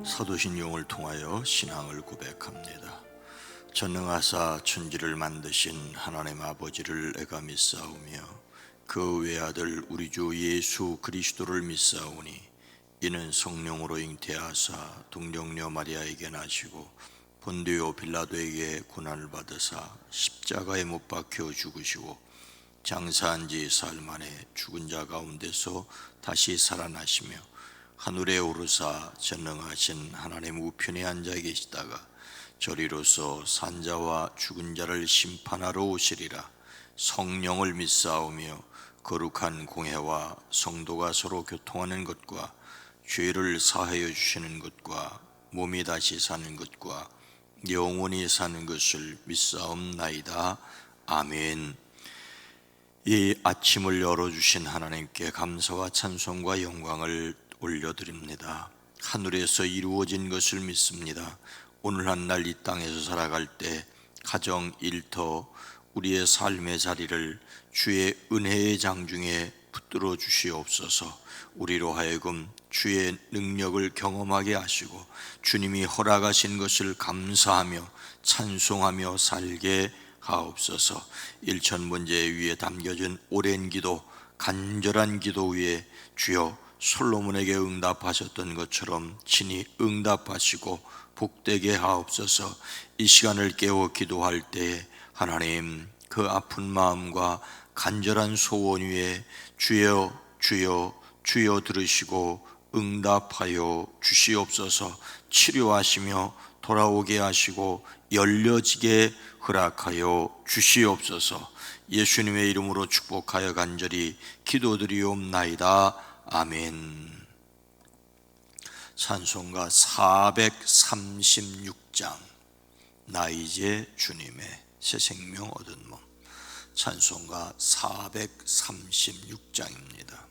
사도신용을 통하여 신앙을 고백합니다. 전능하사 천지를 만드신 하나님 아버지를 내가 믿사오며 그 외아들 우리 주 예수 그리스도를 믿사오니 이는 성령으로 잉태하사 동정녀 마리아에게 나시고 본디오 빌라도에게 고난을 받으사 십자가에 못 박혀 죽으시고 장사한 지 사흘 만에 죽은 자 가운데서 다시 살아나시며 하늘에 오르사 전능하신 하나님 우편에 앉아 계시다가 저리로서 산자와 죽은 자를 심판하러 오시리라. 성령을 믿사오며 거룩한 공회와 성도가 서로 교통하는 것과 죄를 사하여 주시는 것과 몸이 다시 사는 것과 영원히 사는 것을 믿사옵나이다. 아멘. 이 아침을 열어주신 하나님께 감사와 찬송과 영광을 올려드립니다. 하늘에서 이루어진 것을 믿습니다. 오늘 한 날 이 땅에서 살아갈 때 가정, 일터, 우리의 삶의 자리를 주의 은혜의 장중에 붙들어 주시옵소서. 우리로 하여금 주의 능력을 경험하게 하시고 주님이 허락하신 것을 감사하며 찬송하며 살게 하옵소서. 일천문제 위에 담겨진 오랜 기도, 간절한 기도 위에 주여 솔로몬에게 응답하셨던 것처럼 친히 응답하시고 복되게 하옵소서. 이 시간을 깨워 기도할 때에 하나님 그 아픈 마음과 간절한 소원 위에 주여 주여 주여 들으시고 응답하여 주시옵소서. 치료하시며 돌아오게 하시고 열려지게 허락하여 주시옵소서. 예수님의 이름으로 축복하여 간절히 기도드리옵나이다. 아멘. 찬송가 436장 나 이제 주님의 새 생명 얻은 몸. 찬송가 436장입니다.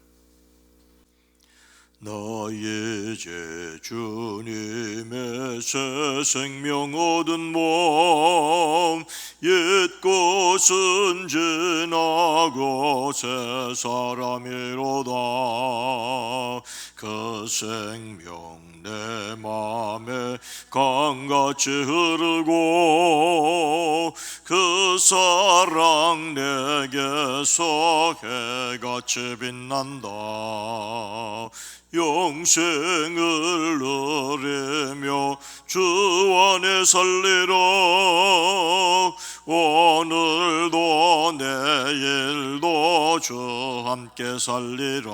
나 이제 주님의 새 생명 얻은 몸, 옛 것은 지나고 새 사람이로다. 그 생명 내 맘에 강같이 흐르고 그 사랑 내게서 해같이 빛난다. 영생을 누리며 주 안에 살리라. 오늘도 내일도 주 함께 살리라.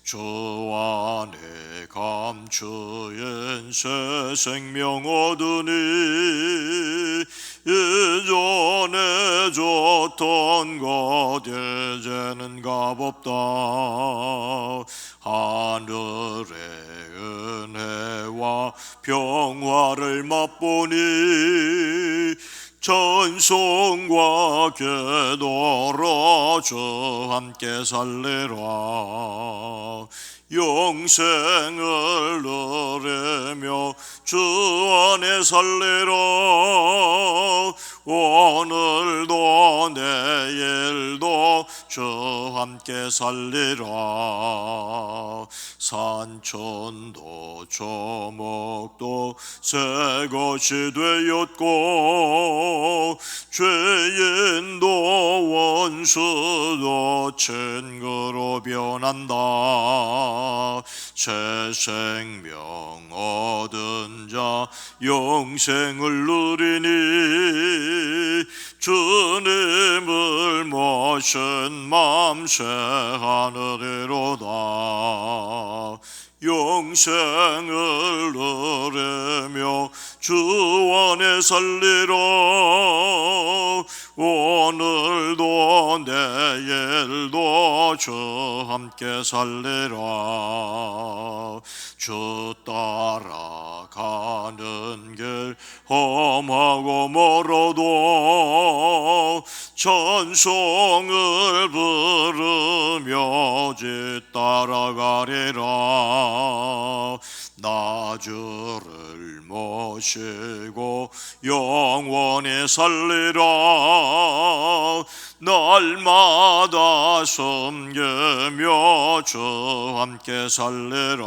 주 안에 감추인 새 생명 얻으니 이전에 줬던 것 이제는 값없다. 하늘의 은혜와 평화를 맛보니 찬송과 기도로 주 함께 살리라. 영생을 누리며 주 안에 살리라. 오늘도 내일도 주 함께 살리라. 산천도 조목도 새 것이 되었고 죄인도 원수도 친구로 변한다. 새 생명 얻은 자 영생을 누리니 주님을 모신 맘 새 하늘이로다. 영생을 누리며 주 안에 살리라. 오늘도 내일도 주 함께 살리라. 주 따라가는 길 험하고 멀어도 찬송을 부르며 지 따라가리라. 나 주를 모시고 영원히 살리라. 날마다 섬기며 주 함께 살리라.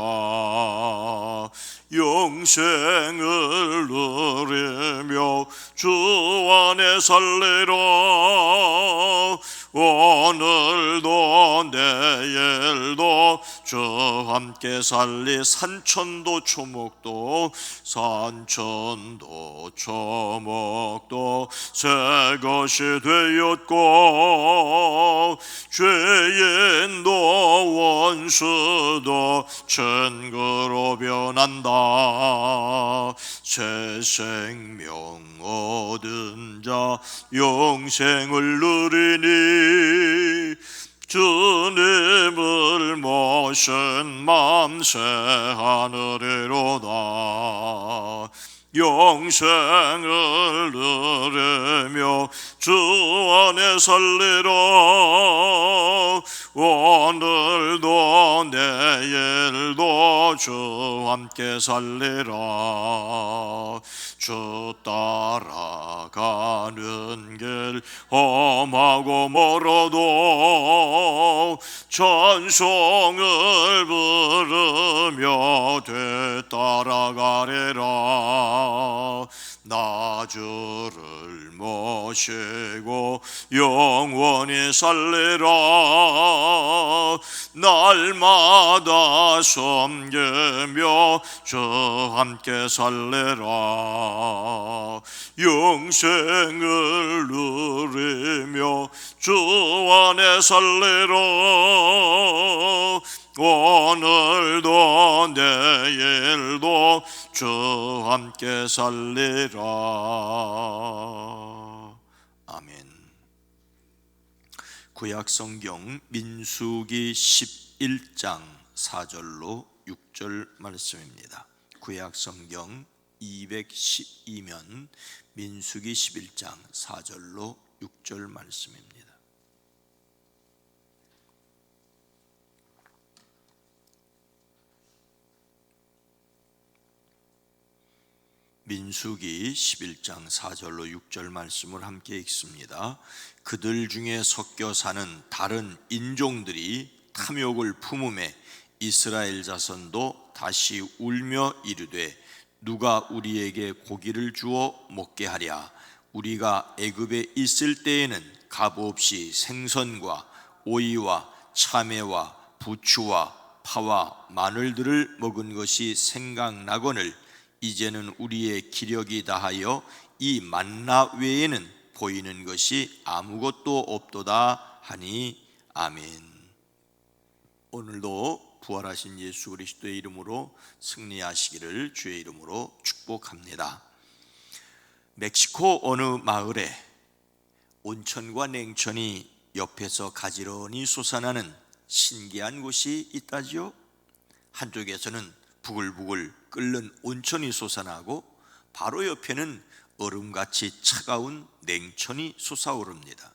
영생을 누리며 주 안에 살리라. 오늘도 내일도 주와 함께 살리. 산천도 초목도 산천도 초목도 새 것이 되었고 죄인도 원수도 천국으로 변한다. 새 생명 얻은 자 영생을 누리니 주님을 모신 맘새 하늘이로다. 영생을 누리며 주 안에 살리라. 오늘도 내일도 주와 함께 살리라. 주 따라가는 길 험하고 멀어도 찬송을 부르며 되따라가리라. 나 주를 모시고 영원히 살리라. 날마다 섬기며 주와 함께 살리라. 영생을 누리며 주 안에 살리라. 오늘도 내일도 주와 함께 살리라. 아멘. 구약성경 민수기 11장 4절로 6절 말씀입니다. 구약성경 212면 민수기 11장 4절로 6절 말씀입니다. 민수기 11장 4절로 6절 말씀을 함께 읽습니다. 그들 중에 섞여 사는 다른 인종들이 탐욕을 품음에 이스라엘 자손도 다시 울며 이르되 누가 우리에게 고기를 주어 먹게 하랴. 우리가 애굽에 있을 때에는 값없이 생선과 오이와 참외와 부추와 파와 마늘들을 먹은 것이 생각나거늘 이제는 우리의 기력이 다하여 이 만나 외에는 보이는 것이 아무것도 없도다 하니. 아멘. 오늘도 부활하신 예수 그리스도의 이름으로 승리하시기를 주의 이름으로 축복합니다. 멕시코 어느 마을에 온천과 냉천이 옆에서 가지런히 솟아나는 신기한 곳이 있다지요. 한쪽에서는 부글부글 끓는 온천이 솟아나고 바로 옆에는 얼음같이 차가운 냉천이 솟아오릅니다.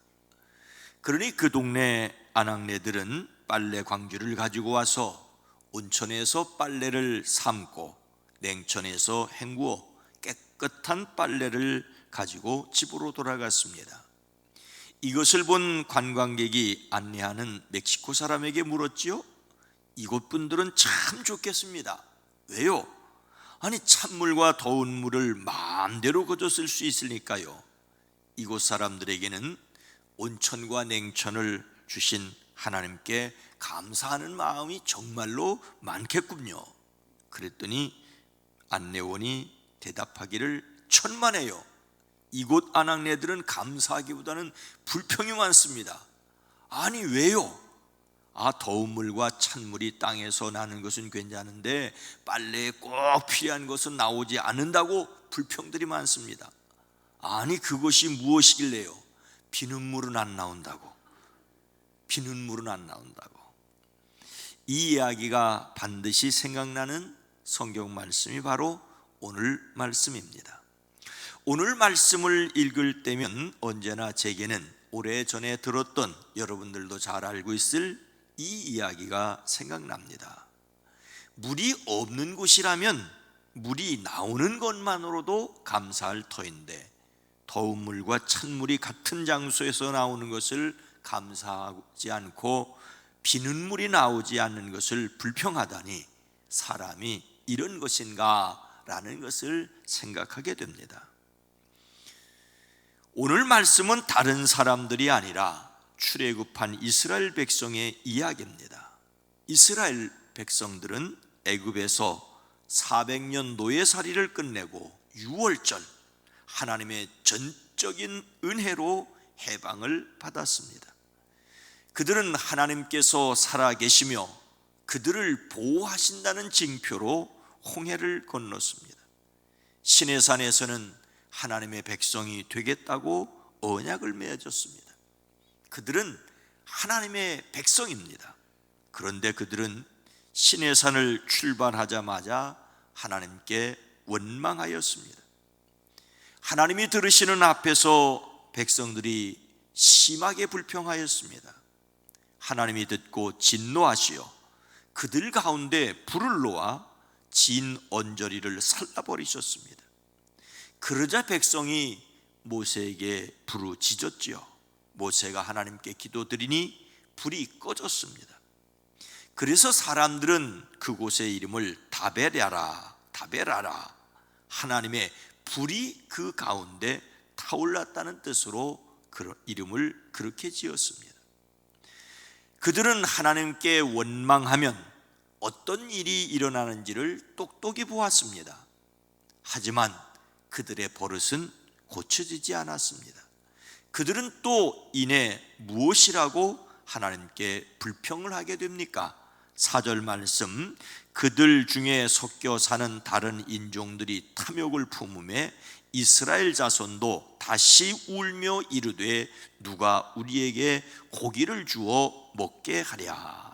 그러니 그 동네 아낙네들은 빨래 광주를 가지고 와서 온천에서 빨래를 삶고 냉천에서 헹구어 깨끗한 빨래를 가지고 집으로 돌아갔습니다. 이것을 본 관광객이 안내하는 멕시코 사람에게 물었지요. 이곳 분들은 참 좋겠습니다. 왜요? 아니 찬물과 더운 물을 마음대로 거저 쓸 수 있으니까요. 이곳 사람들에게는 온천과 냉천을 주신 하나님께 감사하는 마음이 정말로 많겠군요. 그랬더니 안내원이 대답하기를 천만에요. 이곳 아낙네들은 감사하기보다는 불평이 많습니다. 아니 왜요? 더운 물과 찬물이 땅에서 나는 것은 괜찮은데 빨래에 꼭 필요한 것은 나오지 않는다고 불평들이 많습니다. 아니 그것이 무엇이길래요? 비눗물은 안 나온다고. 비눗물은 안 나온다고. 이 이야기가 반드시 생각나는 성경 말씀이 바로 오늘 말씀입니다. 오늘 말씀을 읽을 때면 언제나 제게는 오래전에 들었던, 여러분들도 잘 알고 있을 이 이야기가 생각납니다. 물이 없는 곳이라면 물이 나오는 것만으로도 감사할 터인데 더운 물과 찬물이 같은 장소에서 나오는 것을 감사하지 않고 비눗물이 나오지 않는 것을 불평하다니 사람이 이런 것인가 라는 것을 생각하게 됩니다. 오늘 말씀은 다른 사람들이 아니라 출애굽한 이스라엘 백성의 이야기입니다. 이스라엘 백성들은 애굽에서 400년 노예살이를 끝내고 6월절 하나님의 전적인 은혜로 해방을 받았습니다. 그들은 하나님께서 살아계시며 그들을 보호하신다는 징표로 홍해를 건넜습니다. 시내산에서는 하나님의 백성이 되겠다고 언약을 맺었습니다. 그들은 하나님의 백성입니다. 그런데 그들은 시내산을 출발하자마자 하나님께 원망하였습니다. 하나님이 들으시는 앞에서 백성들이 심하게 불평하였습니다. 하나님이 듣고 진노하시어 그들 가운데 불을 놓아 진 언저리를 살라버리셨습니다. 그러자 백성이 모세에게 부르짖었지요. 모세가 하나님께 기도드리니 불이 꺼졌습니다. 그래서 사람들은 그곳의 이름을 다베라라, 하나님의 불이 그 가운데 타올랐다는 뜻으로 그 이름을 그렇게 지었습니다. 그들은 하나님께 원망하면 어떤 일이 일어나는지를 똑똑히 보았습니다. 하지만 그들의 버릇은 고쳐지지 않았습니다. 그들은 또 이내 무엇이라고 하나님께 불평을 하게 됩니까? 4절 말씀, 그들 중에 섞여 사는 다른 인종들이 탐욕을 품음에 이스라엘 자손도 다시 울며 이르되 누가 우리에게 고기를 주어 먹게 하랴.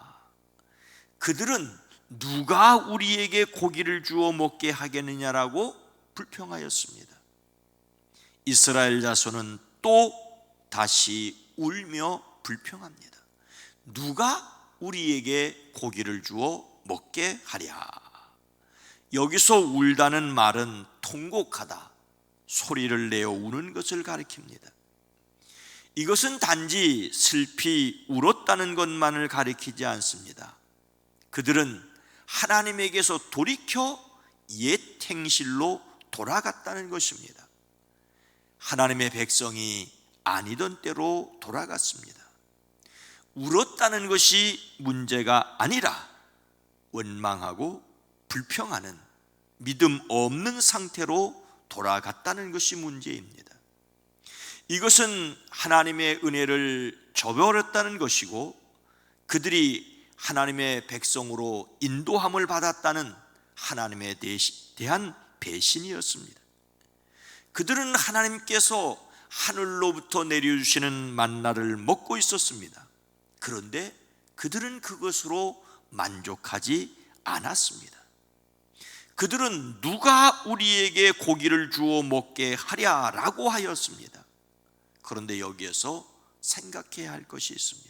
그들은 누가 우리에게 고기를 주어 먹게 하겠느냐라고 불평하였습니다. 이스라엘 자손은 또 다시 울며 불평합니다. 누가 우리에게 고기를 주어 먹게 하랴. 여기서 울다는 말은 통곡하다, 소리를 내어 우는 것을 가리킵니다. 이것은 단지 슬피 울었다는 것만을 가리키지 않습니다. 그들은 하나님에게서 돌이켜 옛 행실로 돌아갔다는 것입니다. 하나님의 백성이 아니던 때로 돌아갔습니다. 울었다는 것이 문제가 아니라 원망하고 불평하는 믿음 없는 상태로 돌아갔다는 것이 문제입니다. 이것은 하나님의 은혜를 저버렸다는 것이고 그들이 하나님의 백성으로 인도함을 받았다는 하나님에 대한 배신이었습니다. 그들은 하나님께서 하늘로부터 내려주시는 만나를 먹고 있었습니다. 그런데 그들은 그것으로 만족하지 않았습니다. 그들은 누가 우리에게 고기를 주어 먹게 하랴라고 하였습니다. 그런데 여기에서 생각해야 할 것이 있습니다.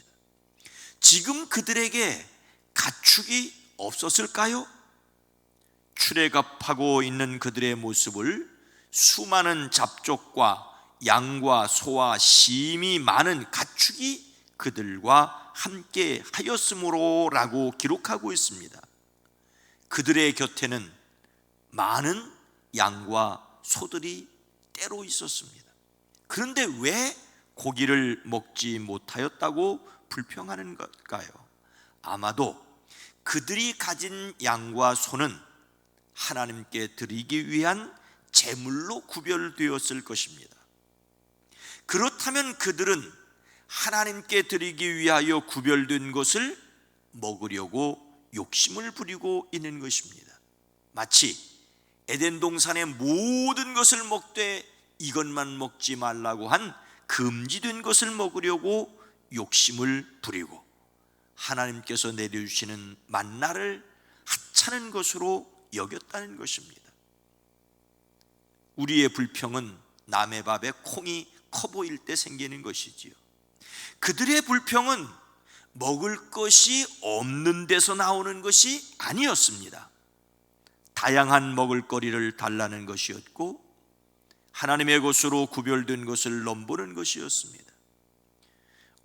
지금 그들에게 가축이 없었을까요? 출애굽하고 있는 그들의 모습을 수많은 잡족과 양과 소와 심히 많은 가축이 그들과 함께 하였으므로라고 기록하고 있습니다. 그들의 곁에는 많은 양과 소들이 때로 있었습니다. 그런데 왜 고기를 먹지 못하였다고 불평하는 걸까요? 아마도 그들이 가진 양과 소는 하나님께 드리기 위한 제물로 구별되었을 것입니다. 그렇다면 그들은 하나님께 드리기 위하여 구별된 것을 먹으려고 욕심을 부리고 있는 것입니다. 마치 에덴 동산의 모든 것을 먹되 이것만 먹지 말라고 한 금지된 것을 먹으려고 욕심을 부리고 하나님께서 내려주시는 만나를 하찮은 것으로 여겼다는 것입니다. 우리의 불평은 남의 밥에 콩이 커 보일 때 생기는 것이지요. 그들의 불평은 먹을 것이 없는 데서 나오는 것이 아니었습니다. 다양한 먹을거리를 달라는 것이었고 하나님의 것으로 구별된 것을 넘보는 것이었습니다.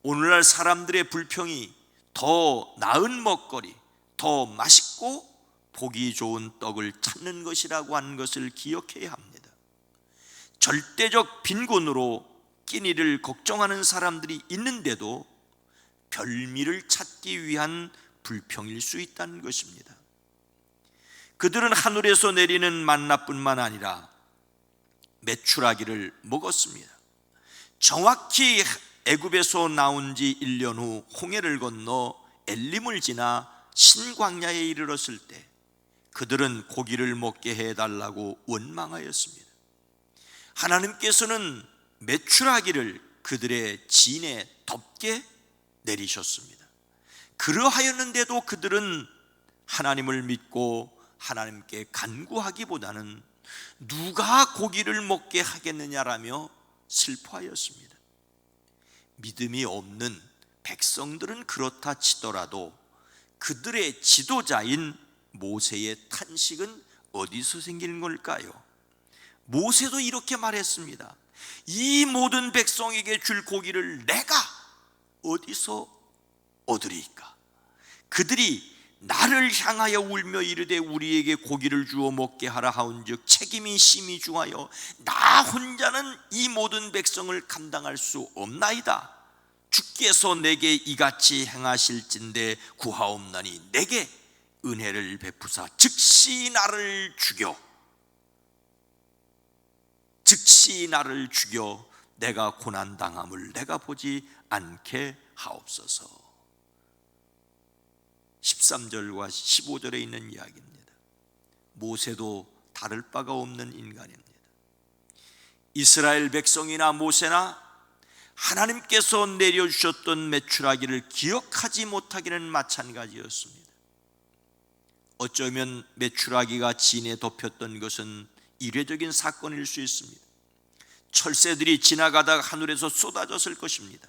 오늘날 사람들의 불평이 더 나은 먹거리, 더 맛있고 보기 좋은 떡을 찾는 것이라고 하는 것을 기억해야 합니다. 절대적 빈곤으로 끼니를 걱정하는 사람들이 있는데도 별미를 찾기 위한 불평일 수 있다는 것입니다. 그들은 하늘에서 내리는 만나뿐만 아니라 메추라기를 먹었습니다. 정확히 애굽에서 나온 지 1년 후 홍해를 건너 엘림을 지나 신광야에 이르렀을 때 그들은 고기를 먹게 해달라고 원망하였습니다. 하나님께서는 메추라기를 그들의 진에 덮게 내리셨습니다. 그러하였는데도 그들은 하나님을 믿고 하나님께 간구하기보다는 누가 고기를 먹게 하겠느냐라며 슬퍼하였습니다. 믿음이 없는 백성들은 그렇다 치더라도 그들의 지도자인 모세의 탄식은 어디서 생기는 걸까요? 모세도 이렇게 말했습니다. 이 모든 백성에게 줄 고기를 내가 어디서 얻으리이까? 그들이 나를 향하여 울며 이르되 우리에게 고기를 주어 먹게 하라 하온즉 책임이 심히 중하여 나 혼자는 이 모든 백성을 감당할 수 없나이다. 주께서 내게 이같이 행하실진대 구하옵나니 내게 은혜를 베푸사 즉시 나를 죽여 내가 고난당함을 내가 보지 않게 하옵소서. 13절과 15절에 있는 이야기입니다. 모세도 다를 바가 없는 인간입니다. 이스라엘 백성이나 모세나 하나님께서 내려주셨던 메추라기를 기억하지 못하기는 마찬가지였습니다. 어쩌면 메추라기가 진에 덮였던 것은 이례적인 사건일 수 있습니다. 철새들이 지나가다가 하늘에서 쏟아졌을 것입니다.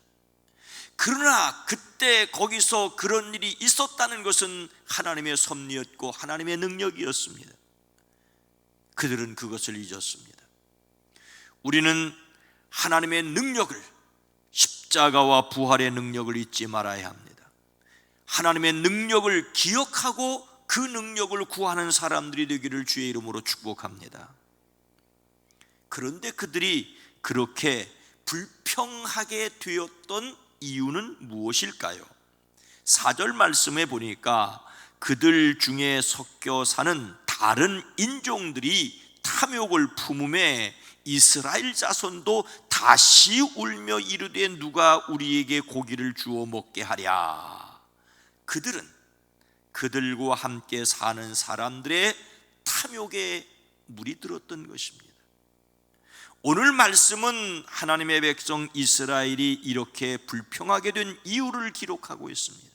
그러나 그때 거기서 그런 일이 있었다는 것은 하나님의 섭리였고 하나님의 능력이었습니다. 그들은 그것을 잊었습니다. 우리는 하나님의 능력을, 십자가와 부활의 능력을 잊지 말아야 합니다. 하나님의 능력을 기억하고 그 능력을 구하는 사람들이 되기를 주의 이름으로 축복합니다. 그런데 그들이 그렇게 불평하게 되었던 이유는 무엇일까요? 4절 말씀에 보니까 그들 중에 섞여 사는 다른 인종들이 탐욕을 품음에 이스라엘 자손도 다시 울며 이르되 누가 우리에게 고기를 주어 먹게 하랴. 그들은 그들과 함께 사는 사람들의 탐욕에 물이 들었던 것입니다. 오늘 말씀은 하나님의 백성 이스라엘이 이렇게 불평하게 된 이유를 기록하고 있습니다.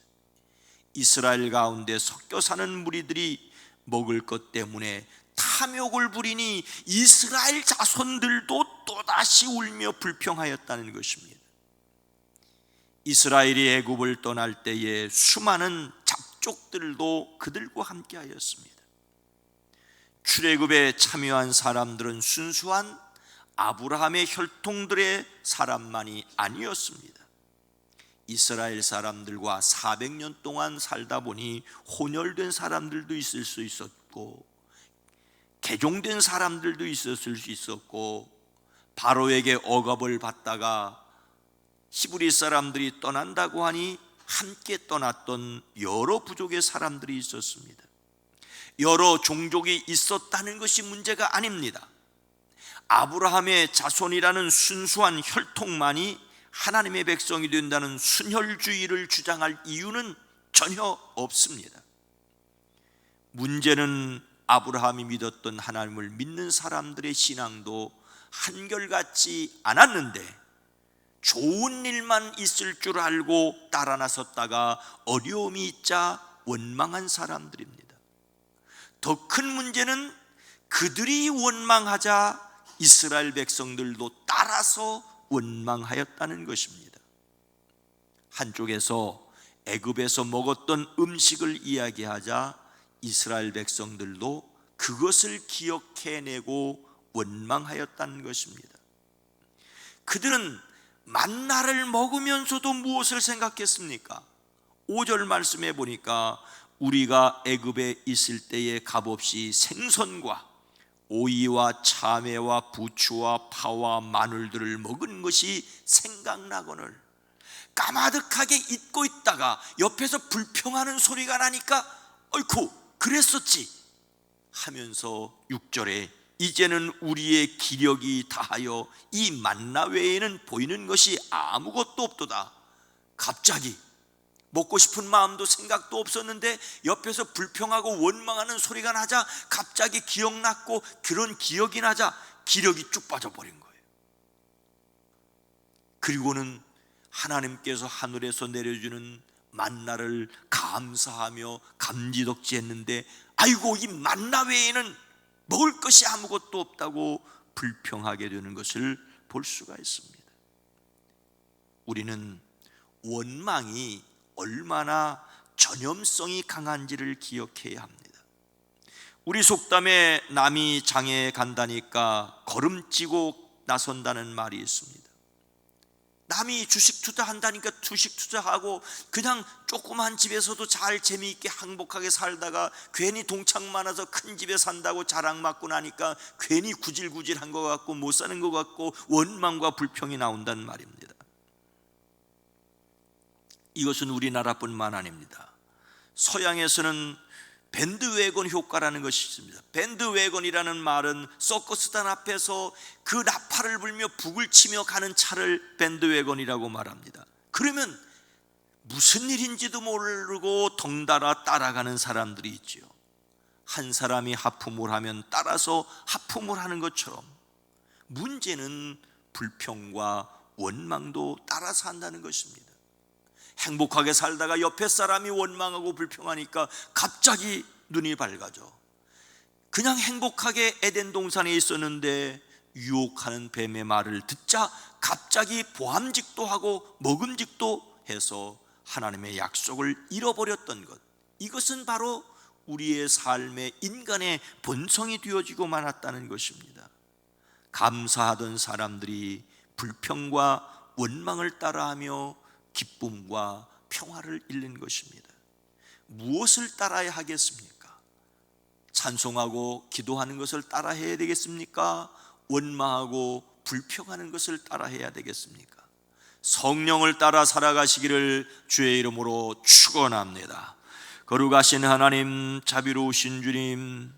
이스라엘 가운데 섞여 사는 무리들이 먹을 것 때문에 탐욕을 부리니 이스라엘 자손들도 또다시 울며 불평하였다는 것입니다. 이스라엘이 애굽을 떠날 때에 수많은 잡족들도 그들과 함께 하였습니다. 출애굽에 참여한 사람들은 순수한 아브라함의 혈통들의 사람만이 아니었습니다. 이스라엘 사람들과 400년 동안 살다 보니 혼혈된 사람들도 있을 수 있었고 개종된 사람들도 있었을 수 있었고 바로에게 억압을 받다가 히브리 사람들이 떠난다고 하니 함께 떠났던 여러 부족의 사람들이 있었습니다. 여러 종족이 있었다는 것이 문제가 아닙니다. 아브라함의 자손이라는 순수한 혈통만이 하나님의 백성이 된다는 순혈주의를 주장할 이유는 전혀 없습니다. 문제는 아브라함이 믿었던 하나님을 믿는 사람들의 신앙도 한결같지 않았는데 좋은 일만 있을 줄 알고 따라 나섰다가 어려움이 있자 원망한 사람들입니다. 더 큰 문제는 그들이 원망하자 이스라엘 백성들도 따라서 원망하였다는 것입니다. 한쪽에서 애굽에서 먹었던 음식을 이야기하자 이스라엘 백성들도 그것을 기억해내고 원망하였다는 것입니다. 그들은 만나를 먹으면서도 무엇을 생각했습니까? 5절 말씀에 보니까 우리가 애굽에 있을 때에 값없이 생선과 오이와 참외와 부추와 파와 마늘들을 먹은 것이 생각나거늘 까마득하게 잊고 있다가 옆에서 불평하는 소리가 나니까 어이쿠 그랬었지 하면서 6절에 이제는 우리의 기력이 다하여 이 만나 외에는 보이는 것이 아무것도 없도다. 갑자기 먹고 싶은 마음도 생각도 없었는데 옆에서 불평하고 원망하는 소리가 나자 갑자기 기억났고 그런 기억이 나자 기력이 쭉 빠져버린 거예요. 그리고는 하나님께서 하늘에서 내려주는 만나를 감사하며 감지덕지했는데 아이고 이 만나 외에는 먹을 것이 아무것도 없다고 불평하게 되는 것을 볼 수가 있습니다. 우리는 원망이 얼마나 전염성이 강한지를 기억해야 합니다. 우리 속담에 남이 장에 간다니까 걸음찌고 나선다는 말이 있습니다. 남이 주식 투자한다니까 주식 투자하고 그냥 조그만 집에서도 잘 재미있게 행복하게 살다가 괜히 동창 많아서 큰 집에 산다고 자랑맞고 나니까 괜히 구질구질한 것 같고 못 사는 것 같고 원망과 불평이 나온다는 말입니다. 이것은 우리나라뿐만 아닙니다. 서양에서는 밴드웨건 효과라는 것이 있습니다. 밴드웨건이라는 말은 서커스단 앞에서 그 나팔을 불며 북을 치며 가는 차를 밴드웨건이라고 말합니다. 그러면 무슨 일인지도 모르고 덩달아 따라가는 사람들이 있지요. 한 사람이 하품을 하면 따라서 하품을 하는 것처럼 문제는 불평과 원망도 따라서 한다는 것입니다. 행복하게 살다가 옆에 사람이 원망하고 불평하니까 갑자기 눈이 밝아져. 그냥 행복하게 에덴 동산에 있었는데 유혹하는 뱀의 말을 듣자 갑자기 보암직도 하고 먹음직도 해서 하나님의 약속을 잃어버렸던 것, 이것은 바로 우리의 삶에 인간의 본성이 되어지고 말았다는 것입니다. 감사하던 사람들이 불평과 원망을 따라하며 기쁨과 평화를 잃는 것입니다. 무엇을 따라야 하겠습니까? 찬송하고 기도하는 것을 따라해야 되겠습니까? 원망하고 불평하는 것을 따라해야 되겠습니까? 성령을 따라 살아가시기를 주의 이름으로 축원합니다. 거룩하신 하나님, 자비로우신 주님,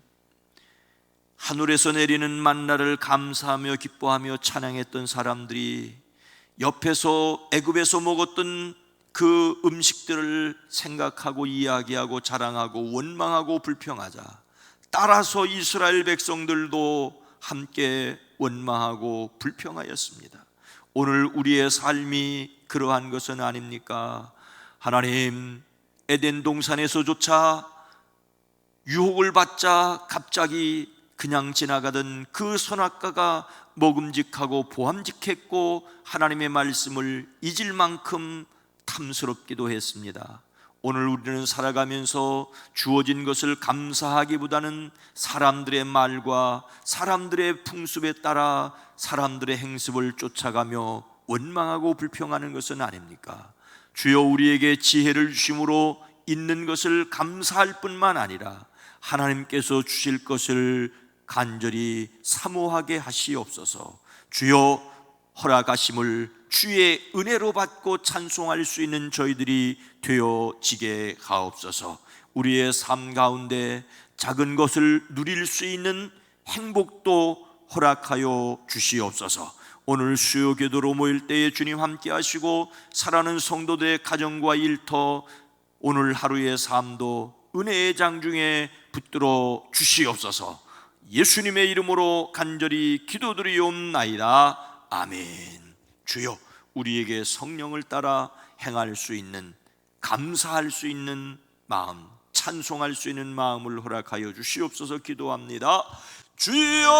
하늘에서 내리는 만나를 감사하며 기뻐하며 찬양했던 사람들이 옆에서 애굽에서 먹었던 그 음식들을 생각하고 이야기하고 자랑하고 원망하고 불평하자 따라서 이스라엘 백성들도 함께 원망하고 불평하였습니다. 오늘 우리의 삶이 그러한 것은 아닙니까? 하나님, 에덴 동산에서조차 유혹을 받자 갑자기 그냥 지나가던 그 선악과가 먹음직하고 보암직했고 하나님의 말씀을 잊을 만큼 탐스럽기도 했습니다. 오늘 우리는 살아가면서 주어진 것을 감사하기보다는 사람들의 말과 사람들의 풍습에 따라 사람들의 행습을 쫓아가며 원망하고 불평하는 것은 아닙니까? 주여 우리에게 지혜를 주심으로 있는 것을 감사할 뿐만 아니라 하나님께서 주실 것을 간절히 사모하게 하시옵소서. 주여 허락하심을 주의 은혜로 받고 찬송할 수 있는 저희들이 되어지게 하옵소서. 우리의 삶 가운데 작은 것을 누릴 수 있는 행복도 허락하여 주시옵소서. 오늘 수요 기도로 모일 때에 주님 함께 하시고 사랑하는 성도들의 가정과 일터 오늘 하루의 삶도 은혜의 장중에 붙들어 주시옵소서. 예수님의 이름으로 간절히 기도드리옵나이다. 아멘. 주여 우리에게 성령을 따라 행할 수 있는, 감사할 수 있는 마음, 찬송할 수 있는 마음을 허락하여 주시옵소서. 기도합니다. 주여